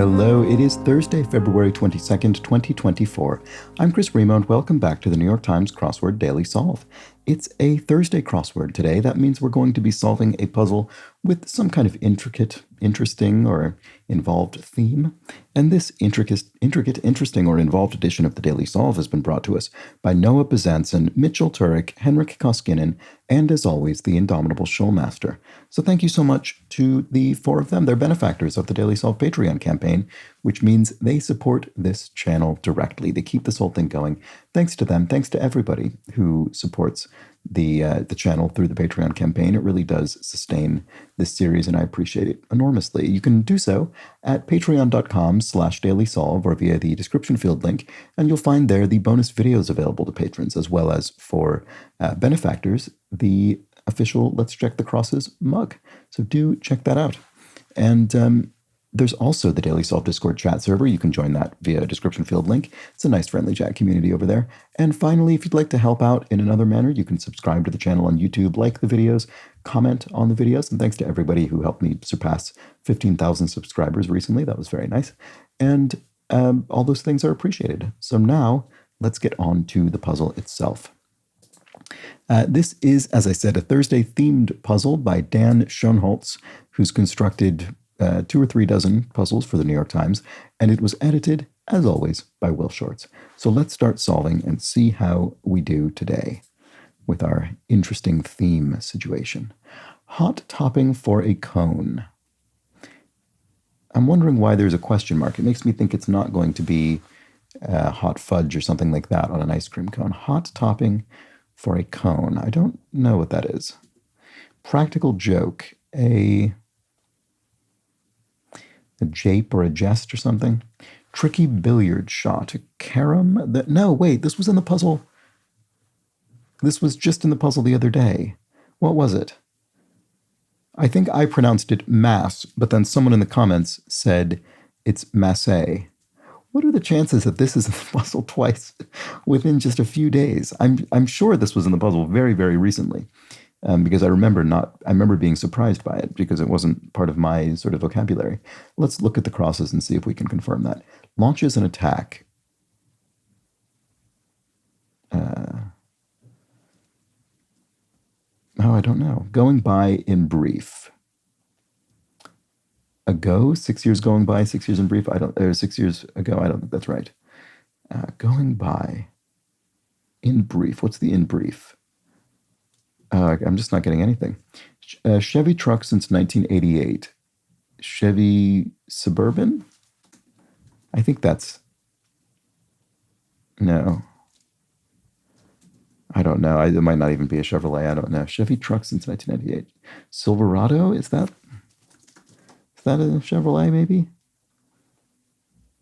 Hello, it is Thursday, February 22nd, 2024. I'm Chris Remo, and welcome back to the New York Times Crossword Daily Solve. It's a Thursday crossword today. That means we're going to be solving a puzzle with some kind of intricate, interesting, or involved theme. And this intricate, interesting, or involved edition of the Daily Solve has been brought to us by Noah Bezanson, Mitchell Turek, Henrik Koskinen, and as always, the indomitable Schulmaster. So thank you so much to the four of them. They're benefactors of the Daily Solve Patreon campaign, which means they support this channel directly. They keep this whole thing going. Thanks to them. Thanks to everybody who supports the channel through the Patreon campaign. It really does sustain this series, and I appreciate it enormously. You can do so at patreon.com/dailysolve or via the description field link, and you'll find there the bonus videos available to patrons, as well as for benefactors, the official Let's Check the Crosses mug. So do check that out. And there's also the Daily Solve Discord chat server. You can join that via a description field link. It's a nice, friendly chat community over there. And finally, if you'd like to help out in another manner, you can subscribe to the channel on YouTube, like the videos, comment on the videos. And thanks to everybody who helped me surpass 15,000 subscribers recently. That was very nice. And all those things are appreciated. So now let's get on to the puzzle itself. This is, as I said, a Thursday-themed puzzle by Dan Schoenholtz, who's constructed 2 or 3 dozen puzzles for the New York Times, and it was edited, as always, by Will Shorts. So let's start solving and see how we do today with our interesting theme situation. Hot topping for a cone. I'm wondering why there's a question mark. It makes me think it's not going to be hot fudge or something like that on an ice cream cone. Hot topping for a cone. I don't know what that is. Practical joke. A jape or a jest or something. Tricky billiard shot. A carom. No, wait, this was in the puzzle. This was just in the puzzle the other day. What was it? I think I pronounced it mass, but then someone in the comments said it's masse. What are the chances that this is in the puzzle twice within just a few days? I'm sure this was in the puzzle very, very recently. Because I remember being surprised by it because it wasn't part of my sort of vocabulary. Let's look at the crosses and see if we can confirm that. Launches an attack. I don't know. Going by in brief. Ago, 6 years going by, 6 years in brief. 6 years ago. I don't think that's right. Going by in brief. What's the in brief? I'm just not getting anything. Chevy truck since 1988. Chevy Suburban? I think that's... No. I don't know. It might not even be a Chevrolet. I don't know. Chevy truck since 1998. Silverado? Is that a Chevrolet, maybe?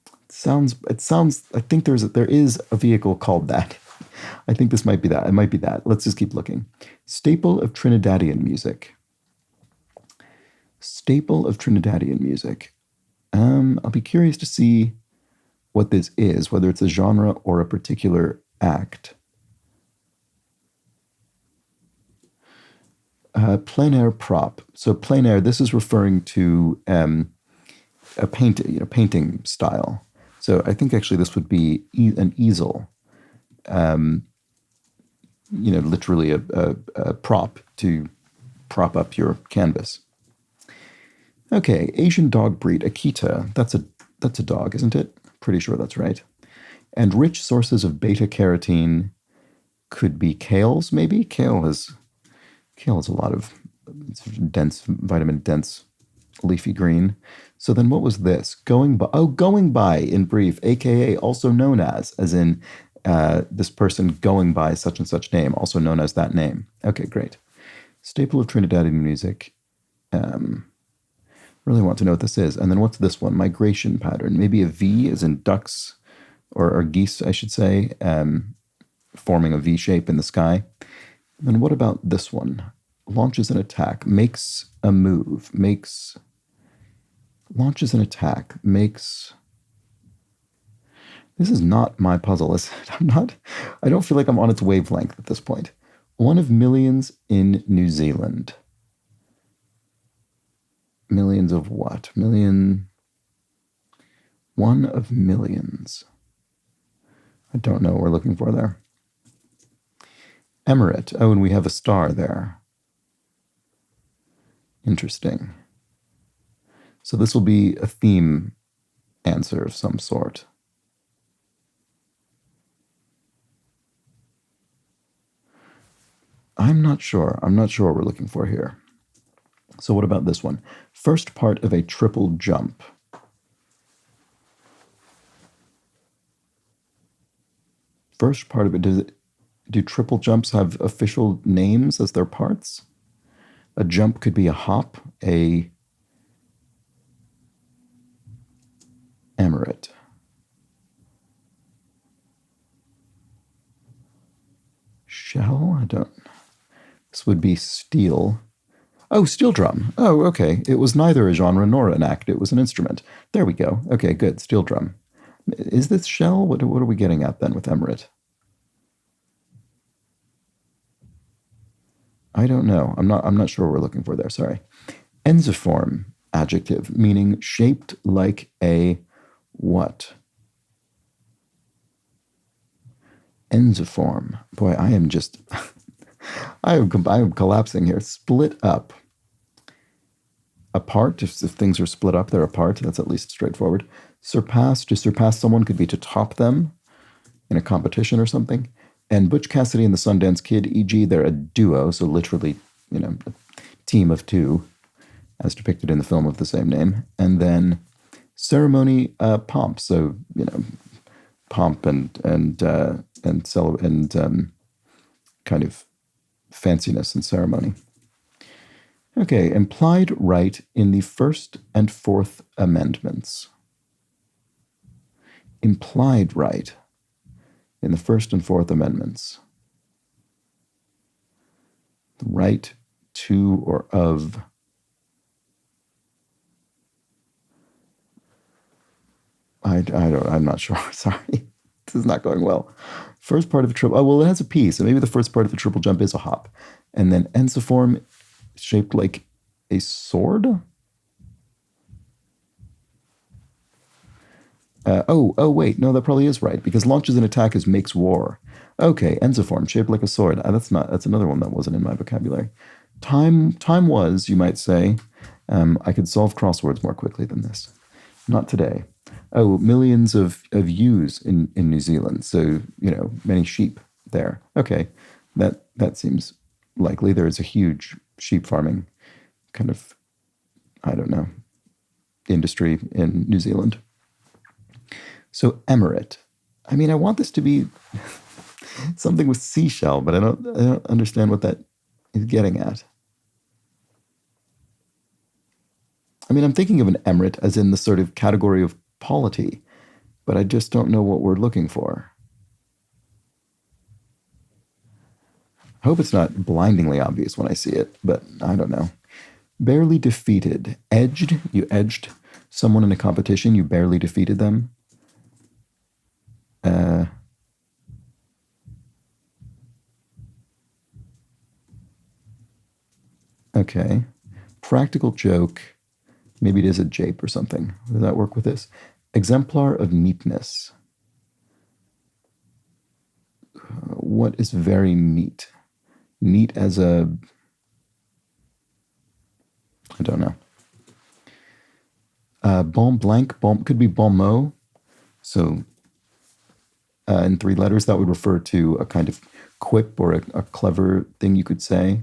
It sounds... I think there is a vehicle called that. I think this might be that. It might be that. Let's just keep looking. Staple of Trinidadian music. Staple of Trinidadian music. I'll be curious to see what this is, whether it's a genre or a particular act. Plein air prop. So plein air, this is referring to a painting style. So I think actually this would be an easel. Literally a prop to prop up your canvas. Okay, Asian dog breed, Akita. That's a dog, isn't it? Pretty sure that's right. And rich sources of beta carotene could be kales, maybe? Kale has a lot of dense, vitamin-dense leafy green. So then what was this? Going by in brief, aka also known as in this person going by such and such name, also known as that name. Okay, great. Staple of Trinidadian music. Really want to know what this is. And then what's this one? Migration pattern. Maybe a V as in ducks, or geese, I should say, forming a V shape in the sky. And then what about this one? Launches an attack, makes a move, launches an attack, makes... This is not my puzzle, is it? I don't feel like I'm on its wavelength at this point. One of millions in New Zealand. Millions of what? One of millions. I don't know what we're looking for there. Emirate. Oh, and we have a star there. Interesting. So this will be a theme answer of some sort. I'm not sure. I'm not sure what we're looking for here. So what about this one? First part of a triple jump. First part of it, do triple jumps have official names as their parts? A jump could be a hop, a emirate. Shell? I don't. This would be steel. Oh, steel drum. Oh, okay. It was neither a genre nor an act. It was an instrument. There we go. Okay, good. Steel drum. Is this shell? What are we getting at then with emirate? I don't know. I'm not sure what we're looking for there. Sorry. Ensiform, adjective, meaning shaped like a what? Ensiform. Boy, I am just I am collapsing here. Split up. Apart, if things are split up, they're apart. That's at least straightforward. Surpass, to surpass someone could be to top them in a competition or something. And Butch Cassidy and the Sundance Kid, e.g., they're a duo, so literally, a team of two, as depicted in the film of the same name. And then ceremony, pomp, so pomp and kind of fanciness and ceremony. Okay, implied right in the First and Fourth Amendments. Implied right in the First and Fourth Amendments. The right to or of. I'm not sure. Sorry. This is not going well. First part of a triple. Oh, well, it has a P, so maybe the first part of a triple jump is a hop. And then ensiform, shaped like a sword. Wait, no, that probably is right, because launches an attack as makes war. Okay, ensiform, shaped like a sword. That's another one that wasn't in my vocabulary. Time was, you might say. I could solve crosswords more quickly than this. Not today. Oh, millions of ewes in New Zealand, so, many sheep there. Okay, that seems likely. There is a huge sheep farming kind of, industry in New Zealand. So emirate. I mean, I want this to be something with seashell, but I don't understand what that is getting at. I mean, I'm thinking of an emirate as in the sort of category of polity, but I just don't know what we're looking for. I hope it's not blindingly obvious when I see it, but I don't know. Barely defeated. Edged. You edged someone in a competition. You barely defeated them. Okay. Practical joke. Maybe it is a jape or something. Does that work with this? Exemplar of neatness. What is very neat? Neat as a... I don't know. Bon blanc, bon could be bon mot. So in 3 letters, that would refer to a kind of quip or a clever thing you could say.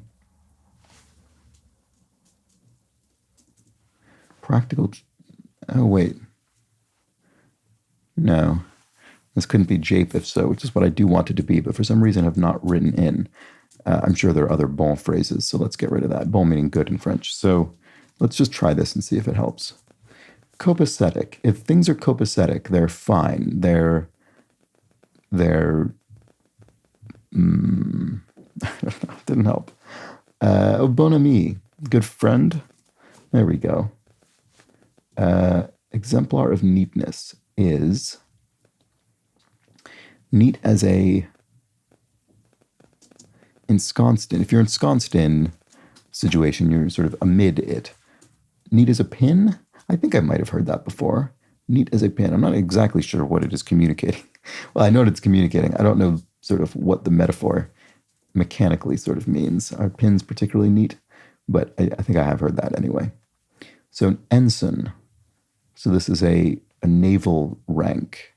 Practical. Oh, wait. No. This couldn't be jape if so, which is what I do want it to be, but for some reason have not written in. I'm sure there are other bon phrases, so let's get rid of that. Bon meaning good in French. So let's just try this and see if it helps. Copacetic. If things are copacetic, they're fine. They're didn't help. Bon ami, good friend. There we go. Exemplar of neatness is neat as a ensconced in. If you're ensconced in situation, you're sort of amid it. Neat as a pin? I think I might have heard that before. Neat as a pin. I'm not exactly sure what it is communicating. Well, I know what it's communicating. I don't know sort of what the metaphor mechanically sort of means. Are pins particularly neat? But I think I have heard that anyway. So an ensign. So this is a naval rank.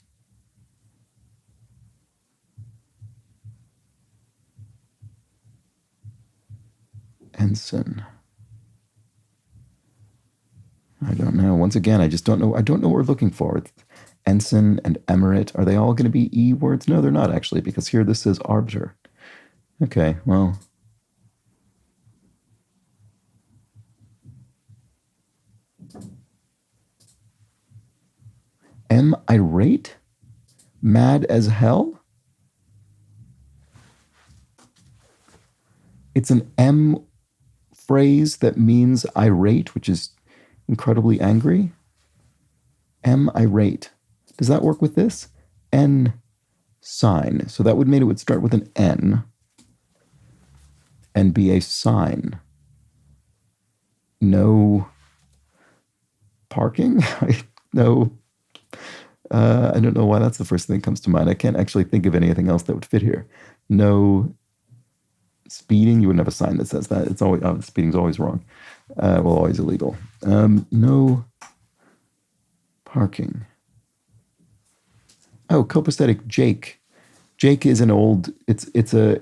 Ensign. I don't know. Once again, I just don't know. I don't know what we're looking for. Ensign and emirate. Are they all going to be E words? No, they're not actually, because here this says arbiter. Okay, well. Am irate? Mad as hell? It's an M phrase that means irate, which is incredibly angry. Am irate. Does that work with this? N sign. So that would mean it would start with an N and be a sign. No parking? No. I don't know why that's the first thing that comes to mind. I can't actually think of anything else that would fit here. No speeding. You wouldn't have a sign that says that. It's always speeding's always wrong. Well, always illegal. No parking. Oh, copacetic Jake. Jake is an old. It's a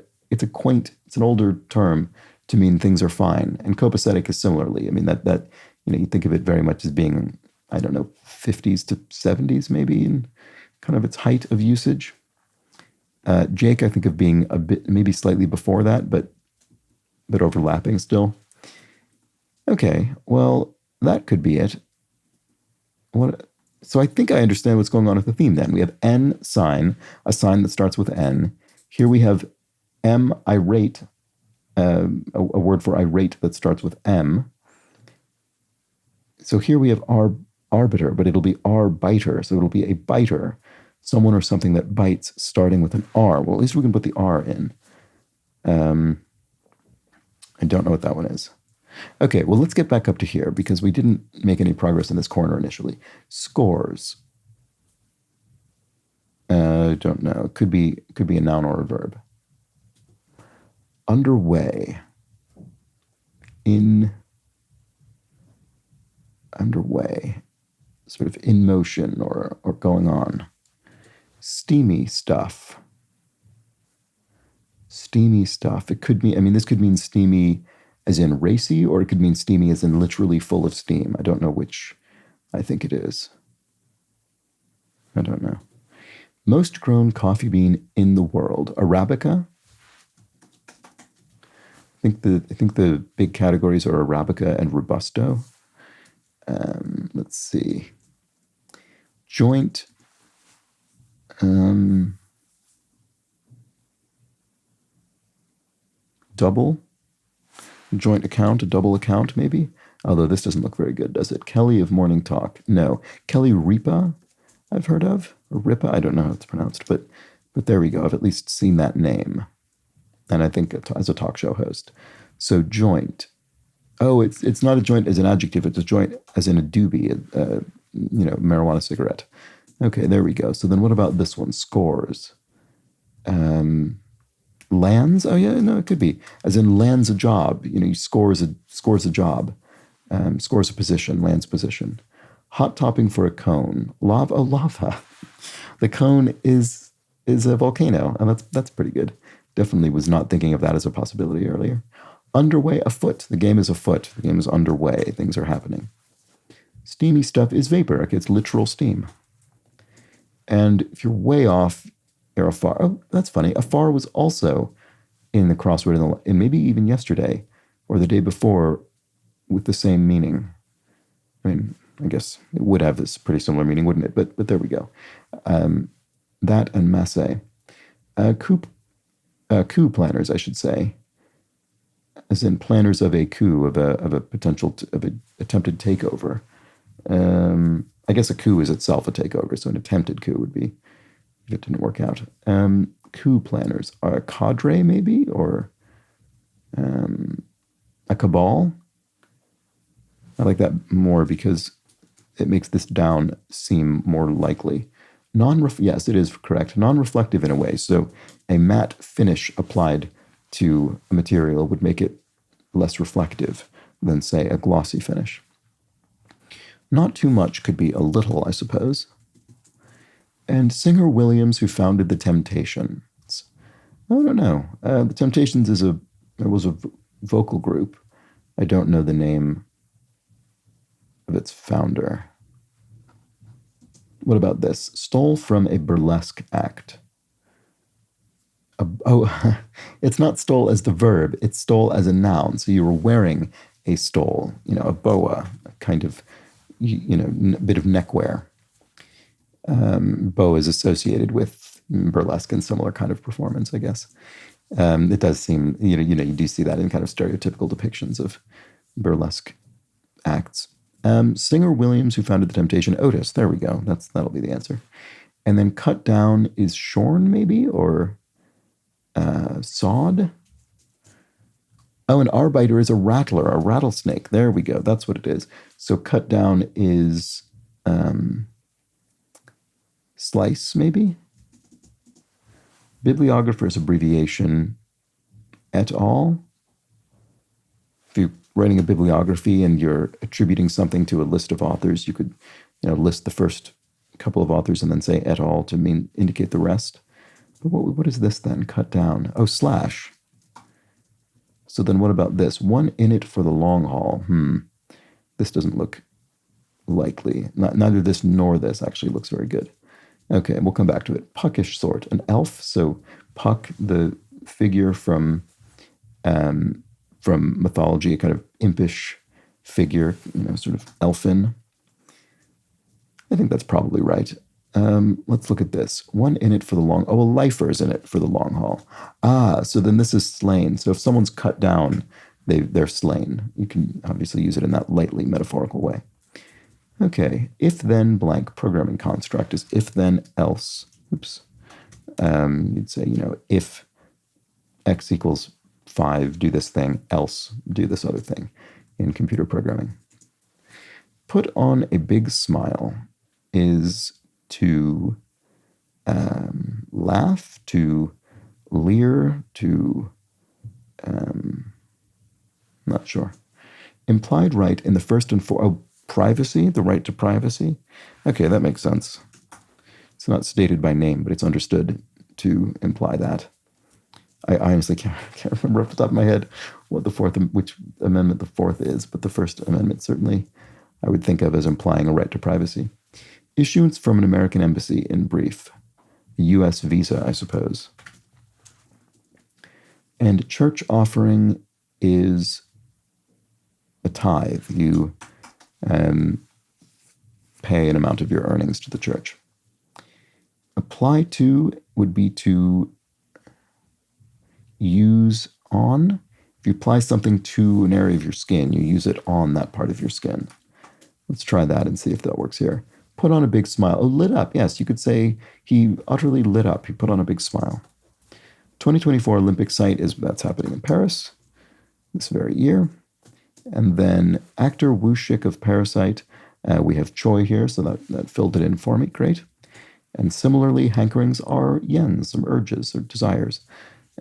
quaint. It's an older term to mean things are fine. And copacetic is similarly. I mean that you think of it very much as being, I don't know, 50s to 70s maybe in kind of its height of usage. Jake, I think of being a bit, maybe slightly before that, but overlapping still. Okay, well, that could be it. So I think I understand what's going on with the theme then. We have N sign, a sign that starts with N. Here we have M irate, a word for irate that starts with M. So here we have arbiter, but it'll be arbiter, so it'll be a biter, someone or something that bites starting with an R. Well, at least we can put the R in. I don't know what that one is. Okay, well, let's get back up to here because we didn't make any progress in this corner initially. Scores. Don't know. Could be a noun or a verb. Underway. Underway. Sort of in motion or going on. Steamy stuff. Steamy stuff. It could mean, this could mean steamy as in racy, or it could mean steamy as in literally full of steam. I don't know which I think it is. I don't know. Most grown coffee bean in the world. Arabica. I think the big categories are Arabica and Robusto. Let's see. Joint. Double. Joint account, a double account maybe. Although this doesn't look very good, does it? Kelly of Morning Talk. No. Kelly Ripa, I've heard of. Or Ripa, I don't know how it's pronounced, but there we go. I've at least seen that name. And I think as a talk show host. So joint. Oh, it's not a joint as an adjective. It's a joint as in a doobie, marijuana cigarette. Okay, there we go. So then what about this one? Scores. Lands? Oh yeah, no, it could be. As in lands a job. He scores a job. Scores a position, lands position. Hot topping for a cone. Lava. Oh, lava. The cone is a volcano, and that's pretty good. Definitely was not thinking of that as a possibility earlier. Underway, afoot. The game is afoot. The game is underway. Things are happening. Steamy stuff is vapor. Okay, it's literal steam. And if you're way off, you're afar. Oh, that's funny. Afar was also in the crossword in maybe even yesterday or the day before with the same meaning. I mean, I guess it would have this pretty similar meaning, wouldn't it? But there we go. That and masse. Coup planners, I should say, as in planners of a coup, of a potential of an attempted takeover. I guess a coup is itself a takeover, so an attempted coup would be if it didn't work out. Coup planners are a cadre, maybe, or a cabal. I like that more because it makes this down seem more likely. Yes, it is correct. Non-reflective in a way. So a matte finish applied to a material would make it less reflective than, say, a glossy finish. Not too much could be a little, I suppose. And Singer Williams, who founded the Temptations. I don't know. The Temptations was a vocal group. I don't know the name of its founder. What about this? Stole from a burlesque act. It's not stole as the verb, it's stole as a noun. So you were wearing a stole, a boa, a kind of, bit of neckwear. Boa is associated with burlesque and similar kind of performance, I guess. It does seem, you do see that in kind of stereotypical depictions of burlesque acts. Singer Williams, who founded the Temptation, Otis. There we go. That'll be the answer. And then cut down is shorn, maybe, or sawed. Oh, an arbiter is a rattler, a rattlesnake. There we go. That's what it is. So cut down is slice, maybe. Bibliographer's abbreviation, et al. If you're writing a bibliography and you're attributing something to a list of authors, you could list the first couple of authors and then say et al. To indicate the rest. But what is this then? Cut down. Oh, slash. So then what about this? One in it for the long haul. This doesn't look likely. Neither this nor this actually looks very good. Okay, we'll come back to it. Puckish sort. An elf. So Puck, the figure from mythology, a kind of impish figure, sort of elfin. I think that's probably right. Let's look at this. One in it for the long... Oh, a lifer is in it for the long haul. So then this is slain. So if someone's cut down, they're slain. You can obviously use it in that lightly metaphorical way. Okay. If then blank programming construct is if then else. Oops. You'd say, if x equals 5, do this thing, else do this other thing in computer programming. Put on a big smile is to laugh, to leer, to not sure. Implied right in the first and privacy, the right to privacy. Okay, that makes sense. It's not stated by name, but it's understood to imply that. I honestly can't remember off the top of my head which amendment the fourth is, but the First Amendment certainly I would think of as implying a right to privacy. Issuance from an American embassy, in brief. A U.S. visa, I suppose. And church offering is a tithe. You pay an amount of your earnings to the church. Apply to would be to use on. If you apply something to an area of your skin, you use it on that part of your skin. Let's try that and see if that works here. Put on a big smile. Oh, lit up. Yes, you could say he utterly lit up. He put on a big smile. 2024 Olympic site that's happening in Paris this very year. And then actor Wu Shik of Parasite. We have Choi here, so that filled it in for me. Great. And similarly, hankerings are yens, some urges or desires.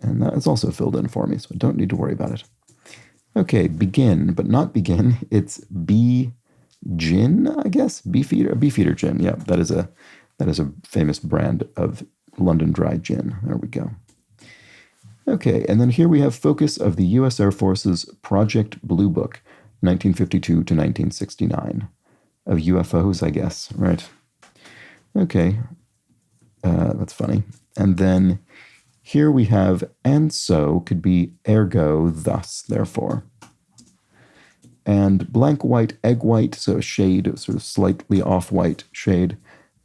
And that is also filled in for me, so I don't need to worry about it. Okay, begin, but not begin. It's be gin, I guess. Beefeater gin. Yeah, that is a famous brand of London Dry gin. There we go. Okay, and then here we have focus of the U.S. Air Force's Project Blue Book, 1952 to 1969. Of UFOs, I guess, right? Okay, that's funny. And then here we have and so could be ergo, thus, therefore. And blank white, egg white, so a shade, sort of slightly off-white shade.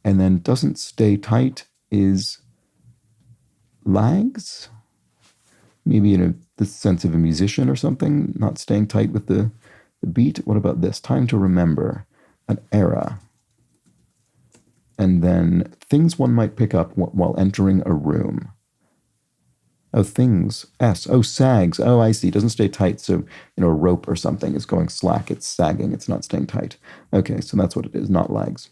And then doesn't stay tight is lags? Maybe in the sense of a musician or something, not staying tight with the beat. What about this? Time to remember, an era. And then things one might pick up while entering a room. Oh, things. S. Oh, sags. Oh, I see. It doesn't stay tight. So, a rope or something is going slack. It's sagging. It's not staying tight. Okay, so that's what it is, not lags.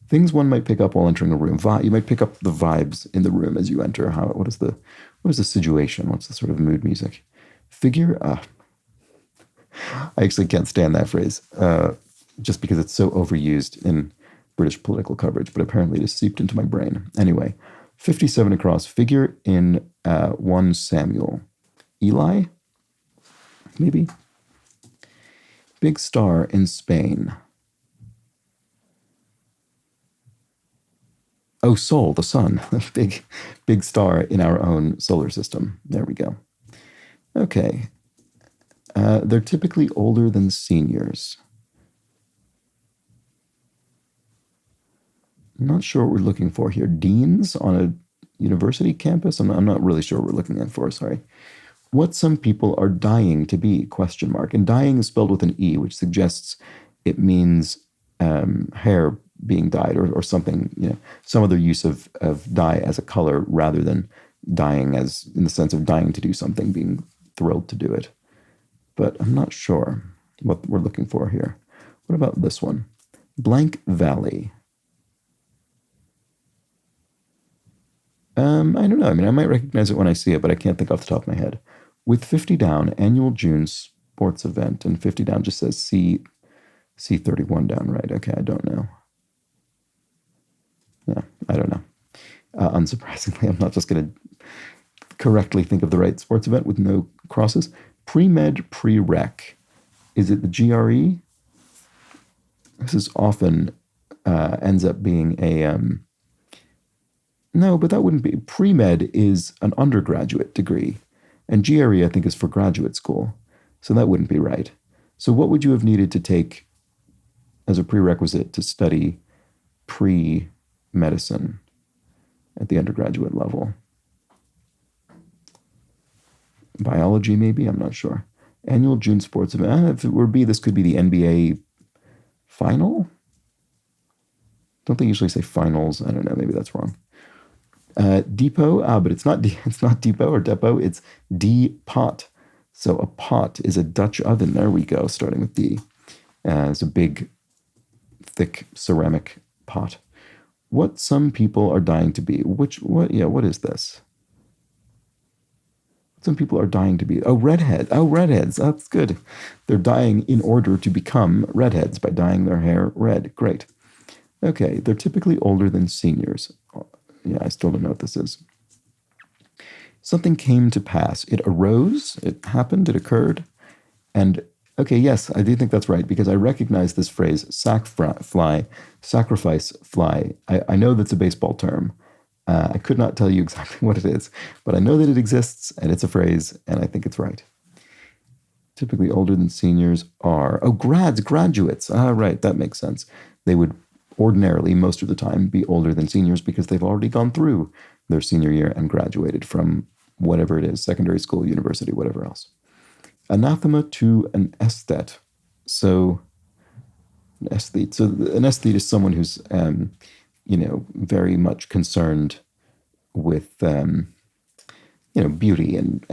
Things one might pick up while entering a room. You might pick up the vibes in the room as you enter. What is the situation? What's the sort of mood music? Figure. I actually can't stand that phrase, just because it's so overused in British political coverage, but apparently it is seeped into my brain. Anyway, 57 across. Figure in 1 Samuel. Eli? Maybe? Big star in Spain. Oh, Sol, the sun. big star in our own solar system. There we go. Okay. They're typically older than seniors. I'm not sure what we're looking for here. Deans on a university campus? I'm not really sure what we're looking for, sorry. What some people are dying to be, question mark. And dying is spelled with an E, which suggests it means hair being dyed or something, some other use of dye as a color rather than dying as in the sense of dying to do something, being thrilled to do it. But I'm not sure what we're looking for here. What about this one? Blank Valley. I don't know. I mean, I might recognize it when I see it, but I can't think off the top of my head. With 50 down, annual June sports event, and 50 down just says C31 down, right? Okay, I don't know. Yeah, I don't know. Unsurprisingly, I'm not just going to correctly think of the right sports event with no crosses. Pre-med, pre-rec. Is it the GRE? This is often ends up being a... no, but that wouldn't be. Pre-med is an undergraduate degree, and GRE, I think, is for graduate school. So that wouldn't be right. So what would you have needed to take as a prerequisite to study pre-medicine at the undergraduate level? Biology, maybe? I'm not sure. Annual June sports event. If it were B, this could be the NBA final? Don't they usually say finals? I don't know. Maybe that's wrong. Depot, but it's not depot or depot. It's D-pot. So a pot is a Dutch oven. There we go, starting with D. It's a big, thick ceramic pot. What some people are dying to be. What is this? Some people are dying to be. Oh, redhead. Oh, redheads. That's good. They're dying in order to become redheads by dyeing their hair red. Great. Okay, they're typically older than seniors. Yeah, I still don't know what this is. Something came to pass. It arose, it happened, it occurred. And, okay, yes, I do think that's right, because I recognize this phrase, sacrifice fly. I know that's a baseball term. I could not tell you exactly what it is, but I know that it exists, and it's a phrase, and I think it's right. Typically older than seniors are... Oh, graduates. Right, that makes sense. They would ordinarily, most of the time, be older than seniors because they've already gone through their senior year and graduated from whatever it is, secondary school, university, whatever else. Anathema to an aesthete. So, an aesthete. So, an aesthete is someone who's, very much concerned with, beauty and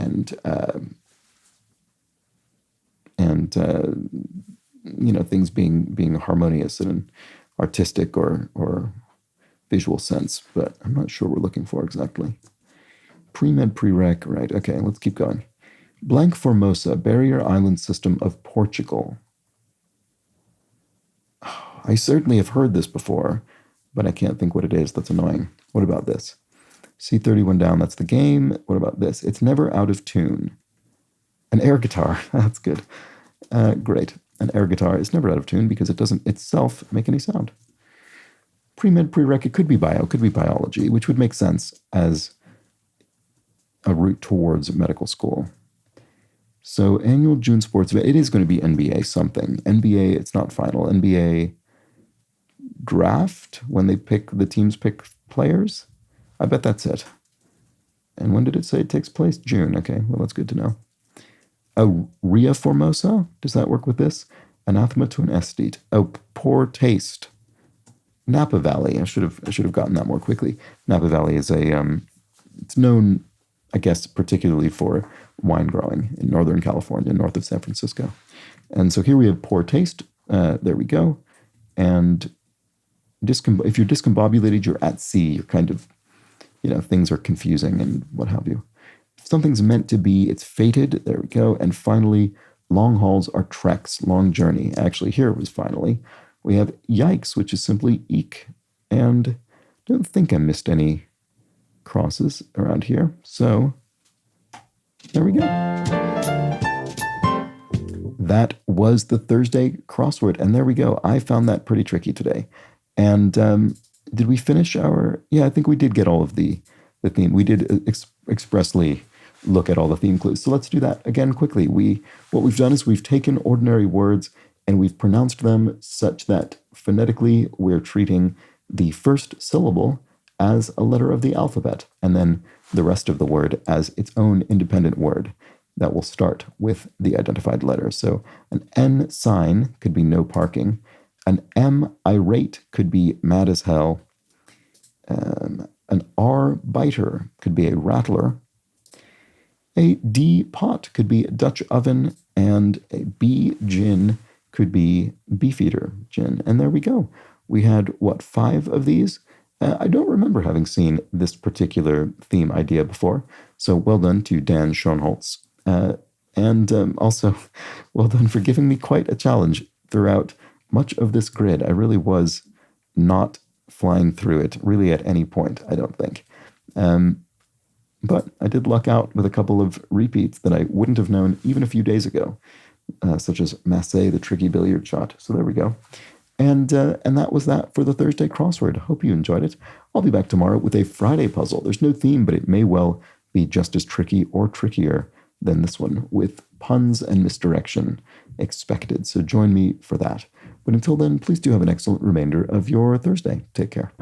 things being harmonious and artistic or visual sense, but I'm not sure what we're looking for exactly. Pre-med, pre-rec, right, okay, let's keep going. Blank Formosa, barrier island system of Portugal. I certainly have heard this before, but I can't think what it is. That's annoying. What about this? C31 down, that's the game. What about this? It's never out of tune. An air guitar, that's good. Great. An air guitar is never out of tune because it doesn't itself make any sound. Pre-med, pre-rec, it could be bio, it could be biology, which would make sense as a route towards medical school. So annual June sports event, it is going to be NBA something. NBA, it's not final. NBA draft, when the teams pick players. I bet that's it. And when did it say it takes place? June. Okay, well, that's good to know. Oh, Ria Formosa? Does that work with this? Anathema to an aesthete. Oh, poor taste. Napa Valley. I should have gotten that more quickly. Napa Valley is it's known I guess particularly for wine growing in Northern California, north of San Francisco. And so here we have poor taste. There we go. And if you're discombobulated, you're at sea. You're kind of, things are confusing and what have you. If something's meant to be, it's fated. There we go. And finally, long hauls are treks, long journey. Actually, here it was finally. We have yikes, which is simply eek. And I don't think I missed any crosses around here. So there we go. That was the Thursday crossword. And there we go. I found that pretty tricky today. And did we finish our... Yeah, I think we did get all of the theme. We did expressly look at all the theme clues. So let's do that again quickly. What we've done is we've taken ordinary words and we've pronounced them such that phonetically we're treating the first syllable as a letter of the alphabet, and then the rest of the word as its own independent word that will start with the identified letter. So an N sign could be no parking. An M irate could be mad as hell. An R biter could be a rattler. A D pot could be Dutch oven, and a B gin could be beefeater gin. And there we go. We had, 5 of these? I don't remember having seen this particular theme idea before. So well done to Dan Schoenholtz. And also, well done for giving me quite a challenge throughout much of this grid. I really was not flying through it really at any point, I don't think. But I did luck out with a couple of repeats that I wouldn't have known even a few days ago, such as Massey, the tricky billiard shot. So there we go. And that was that for the Thursday crossword. Hope you enjoyed it. I'll be back tomorrow with a Friday puzzle. There's no theme, but it may well be just as tricky or trickier than this one, with puns and misdirection expected. So join me for that. But until then, please do have an excellent remainder of your Thursday. Take care.